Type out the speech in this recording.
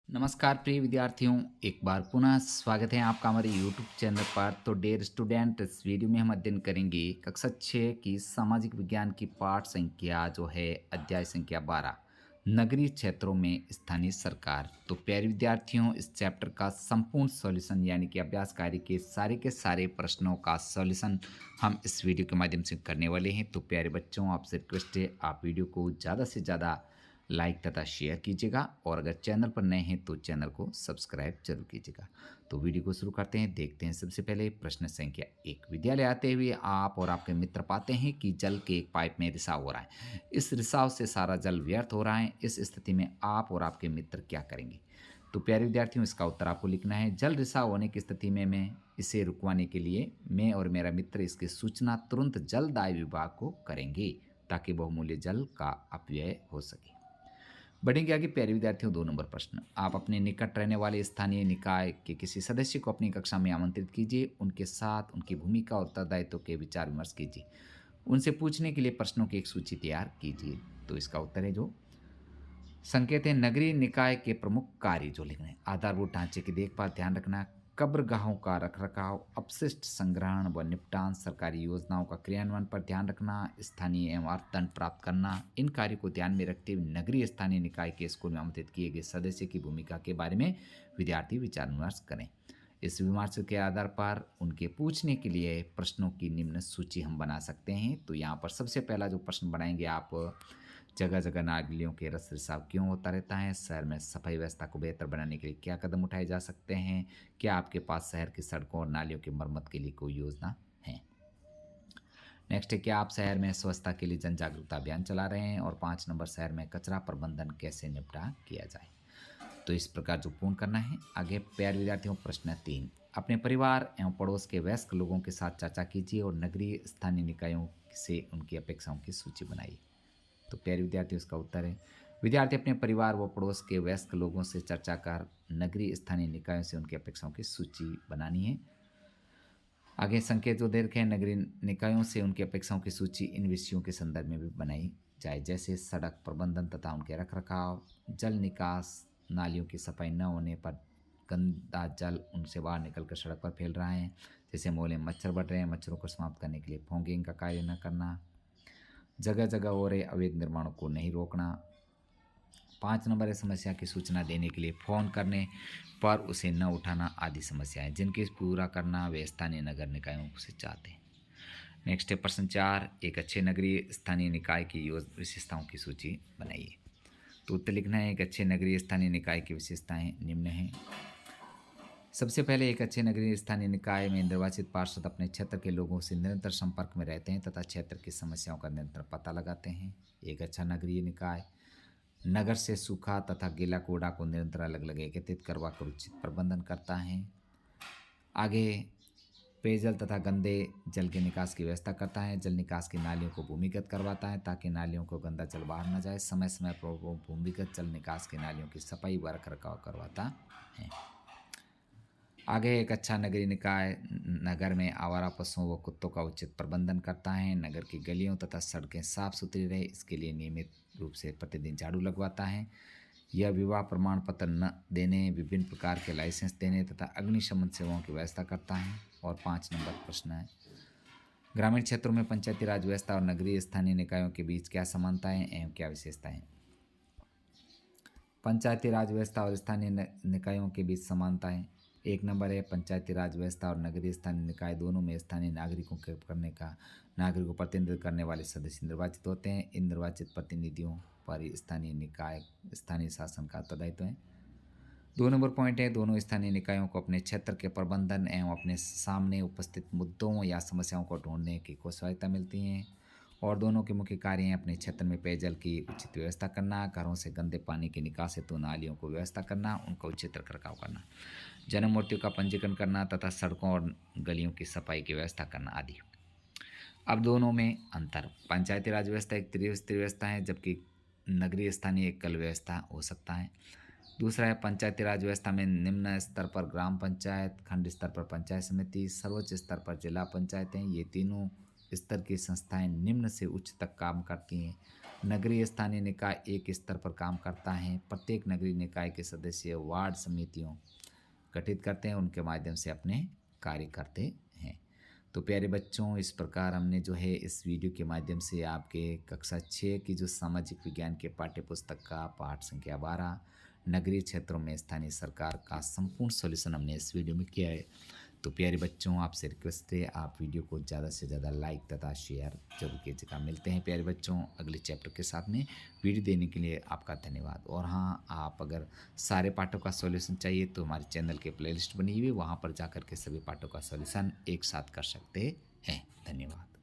नमस्कार प्रिय विद्यार्थियों। एक बार पुनः स्वागत है आपका हमारे YouTube चैनल पर। तो डियर स्टूडेंट, इस वीडियो में हम अध्ययन करेंगे कक्षा 6 की सामाजिक विज्ञान की पाठ संख्या जो है अध्याय संख्या 12, नगरीय क्षेत्रों में स्थानीय सरकार। तो प्यारे विद्यार्थियों, इस चैप्टर का संपूर्ण सॉल्यूशन यानी कि अभ्यास कार्य के सारे प्रश्नों का सॉल्यूशन हम इस वीडियो के माध्यम से करने वाले हैं। तो प्यारे बच्चों, आपसे रिक्वेस्ट है आप वीडियो को ज़्यादा से ज़्यादा लाइक तथा शेयर कीजिएगा और अगर चैनल पर नए हैं तो चैनल को सब्सक्राइब जरूर कीजिएगा। तो वीडियो को शुरू करते हैं। देखते हैं सबसे पहले प्रश्न संख्या 1। विद्यालय आते हुए आप और आपके मित्र पाते हैं कि जल के एक पाइप में रिसाव हो रहा है। इस रिसाव से सारा जल व्यर्थ हो रहा है। इस स्थिति में आप और आपके मित्र क्या करेंगे? तो प्यारे विद्यार्थियों, इसका उत्तर आपको लिखना है। जल रिसाव होने की स्थिति में मैं इसे रुकवाने के लिए मैं और मेरा मित्र इसकी सूचना तुरंत जलदाय विभाग को करेंगे ताकि बहुमूल्य जल का अपव्यय हो सके। बढ़ेंगे आगे। प्यारे विद्यार्थियों, 2 नंबर प्रश्न। आप अपने निकट रहने वाले स्थानीय निकाय के किसी सदस्य को अपनी कक्षा में आमंत्रित कीजिए। उनके साथ उनकी भूमिका और उत्तरदायित्व के विचार विमर्श कीजिए। उनसे पूछने के लिए प्रश्नों की एक सूची तैयार कीजिए। तो इसका उत्तर है जो संकेत है नगरीय निकाय के प्रमुख कार्य जो लिखने हैं। आधारभूत ढांचे की देखभाल, ध्यान रखना, कब्रगाहों का रखरखाव, अपशिष्ट संग्रहण व निपटान, सरकारी योजनाओं का क्रियान्वयन पर ध्यान रखना, स्थानीय एवं अर्थदंड प्राप्त करना। इन कार्यों को ध्यान में रखते हुए नगरीय स्थानीय निकाय के स्कूल में आमंत्रित किए गए सदस्य की भूमिका के बारे में विद्यार्थी विचार विमर्श करें। इस विमर्श के आधार पर उनके पूछने के लिए प्रश्नों की निम्न सूची हम बना सकते हैं। तो यहाँ पर सबसे पहला जो प्रश्न बनाएंगे आप, जगह जगह नालियों के रस रिसाव क्यों होता रहता है? शहर में सफाई व्यवस्था को बेहतर बनाने के लिए क्या कदम उठाए जा सकते हैं? क्या आपके पास शहर की सड़कों और नालियों की मरम्मत के लिए कोई योजना है? नेक्स्ट है, क्या आप शहर में स्वच्छता के लिए जन जागरूकता अभियान चला रहे हैं? और 5 नंबर, शहर में कचरा प्रबंधन कैसे निपटा किया जाए? तो इस प्रकार जो पूर्ण करना है। आगे प्यारे विद्यार्थियों, प्रश्न 3। अपने परिवार एवं पड़ोस के वयस्क लोगों के साथ चर्चा कीजिए और नगरीय स्थानीय निकायों से उनकी अपेक्षाओं की सूची बनाइए। तो प्यारे विद्यार्थियों, इसका उत्तर है विद्यार्थी अपने परिवार व पड़ोस के वयस्क लोगों से चर्चा कर नगरीय स्थानीय निकायों से उनकी अपेक्षाओं की सूची बनानी है। आगे संकेत जो दे रखे हैं, नगरीय निकायों से उनकी अपेक्षाओं की सूची इन विषयों के संदर्भ में भी बनाई जाए, जैसे सड़क प्रबंधन तथा उनके रखरखाव, जल निकास, नालियों की सफाई न होने पर गंदा जल उनसे बाहर निकलकर सड़क पर फैल रहा है, जैसे मोहल्ले में मच्छर बढ़ रहे हैं, मच्छरों को समाप्त करने के लिए फॉगिंग का कार्य न करना, जगह जगह हो रहे अवैध निर्माणों को नहीं रोकना। 5 नंबर है, समस्या की सूचना देने के लिए फ़ोन करने पर उसे न उठाना आदि समस्याएं जिनके पूरा करना वे स्थानीय नगर निकायों से चाहते हैं। नेक्स्ट है प्रश्न 4। एक अच्छे नगरीय स्थानीय निकाय की विशेषताओं की सूची बनाइए। तो उत्तर लिखना है, एक अच्छे नगरीय स्थानीय निकाय की विशेषताएं निम्न हैं। सबसे पहले, एक अच्छे नगरीय स्थानीय निकाय में निर्वाचित पार्षद अपने क्षेत्र के लोगों से निरंतर संपर्क में रहते हैं तथा क्षेत्र की समस्याओं का निरंतर पता लगाते हैं। एक अच्छा नगरीय निकाय नगर से सूखा तथा गीला कूड़ा को निरंतर अलग अलग एकत्रित करवा कर उचित प्रबंधन करता है। आगे, पेयजल तथा गंदे जल के निकास की व्यवस्था करता है। जल निकास की नालियों को भूमिगत करवाता है ताकि नालियों को गंदा जल बाहर न जाए। समय समय पर वो भूमिगत जल निकास की नालियों की सफाई व रखरखाव करवाता है। आगे, एक अच्छा नगरीय निकाय नगर में आवारा पशुओं व कुत्तों का उचित प्रबंधन करता है। नगर की गलियों तथा सड़कें साफ सुथरी रहे इसके लिए नियमित रूप से प्रतिदिन झाड़ू लगवाता है। यह विवाह प्रमाण पत्र न देने, विभिन्न प्रकार के लाइसेंस देने तथा अग्निशमन सेवाओं की व्यवस्था करता है। और 5 नंबर प्रश्न है, ग्रामीण क्षेत्रों में पंचायती राज व्यवस्था और नगरीय स्थानीय निकायों के बीच क्या समानताएं एवं क्या विशेषताएं? पंचायती राज व्यवस्था और स्थानीय निकायों के बीच समानताएं। 1 नंबर है, पंचायती राज व्यवस्था और नगरीय स्थानीय निकाय दोनों में स्थानीय नागरिकों के करने का नागरिकों को प्रतिनिधित्व करने वाले सदस्य निर्वाचित होते हैं। इन निर्वाचित प्रतिनिधियों पर ही स्थानीय निकाय स्थानीय शासन का उत्तरदायित्व है। 2 नंबर पॉइंट है, दोनों स्थानीय निकायों को अपने क्षेत्र के प्रबंधन एवं अपने सामने उपस्थित मुद्दों या समस्याओं को ढूंढने की सहायता मिलती है। और दोनों के मुख्य कार्य हैं अपने क्षेत्र में पेयजल की उचित व्यवस्था करना, घरों से गंदे पानी के निकास हेतु नालियों को व्यवस्था करना, उनका उचित रखरखाव करना, जन्म मृत्यु का पंजीकरण करना तथा सड़कों और गलियों की सफाई की व्यवस्था करना आदि। अब दोनों में अंतर। पंचायती राज व्यवस्था एक त्रिस्तरीय व्यवस्था है जबकि नगरीय स्थानीय एक कल व्यवस्था हो सकता है। दूसरा है, पंचायती राज व्यवस्था में निम्न स्तर पर ग्राम पंचायत, खंड स्तर पर पंचायत समिति, सर्वोच्च स्तर पर जिला पंचायतें, ये तीनों स्तर की संस्थाएं निम्न से उच्च तक काम करती हैं। नगरीय स्थानीय निकाय एक स्तर पर काम करता है। प्रत्येक नगरीय निकाय के सदस्य वार्ड समितियों गठित करते हैं, उनके माध्यम से अपने कार्य करते हैं। तो प्यारे बच्चों, इस प्रकार हमने जो है इस वीडियो के माध्यम से आपके कक्षा 6 की जो सामाजिक विज्ञान के पाठ्य पुस्तक का पाठ संख्या 12 नगरीय क्षेत्रों में स्थानीय सरकार का संपूर्ण सॉल्यूशन हमने इस वीडियो में किया है। तो प्यारे बच्चों, आपसे रिक्वेस्ट है आप वीडियो को ज़्यादा से ज़्यादा लाइक तथा शेयर जरूर कीजिएगा। मिलते हैं प्यारे बच्चों अगले चैप्टर के साथ में। वीडियो देने के लिए आपका धन्यवाद। और हाँ, आप अगर सारे पाठों का सॉल्यूशन चाहिए तो हमारे चैनल के प्लेलिस्ट बनी हुई है, वहाँ पर जाकर के सभी पाठों का सॉल्यूशन एक साथ कर सकते हैं। धन्यवाद।